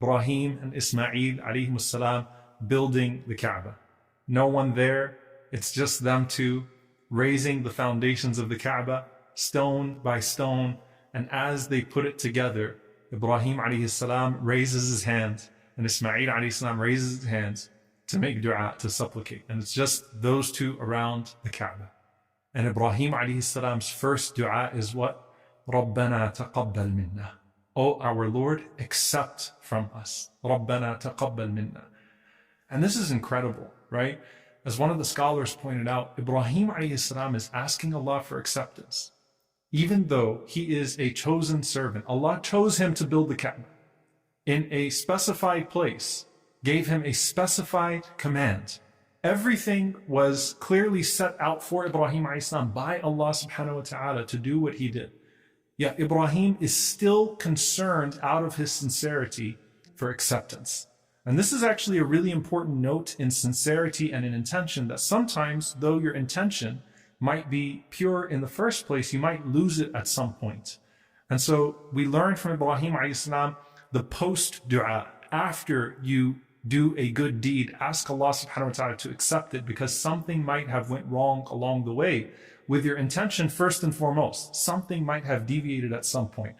Ibrahim and Ismail alayhim salam building the Kaaba. No one there, it's just them two raising the foundations of the Kaaba, stone by stone, and as they put it together, Ibrahim alayhi salam raises his hands, and Ismail alayhi salam raises his hands to make dua, to supplicate. And it's just those two around the Kaaba. And Ibrahim alayhi salam's first dua is what? رَبَّنَا تَقَبَّلْ مِنَّا. Oh, our Lord, accept from us. رَبَّنَا تَقَبَّلْ مِنَّا. And this is incredible, right? As one of the scholars pointed out, Ibrahim alayhi salam is asking Allah for acceptance. Even though he is a chosen servant, Allah chose him to build the Kaaba in a specified place, gave him a specified command. Everything was clearly set out for Ibrahim alayhi salam by Allah subhanahu wa ta'ala to do what he did. Yet Ibrahim is still concerned out of his sincerity for acceptance. And this is actually a really important note in sincerity and in intention, that sometimes, though your intention might be pure in the first place, you might lose it at some point. And so we learn from Ibrahim alayhi salam the post-dua. After you do a good deed, ask Allah subhanahu wa ta'ala to accept it, because something might have went wrong along the way with your intention first and foremost. Something might have deviated at some point.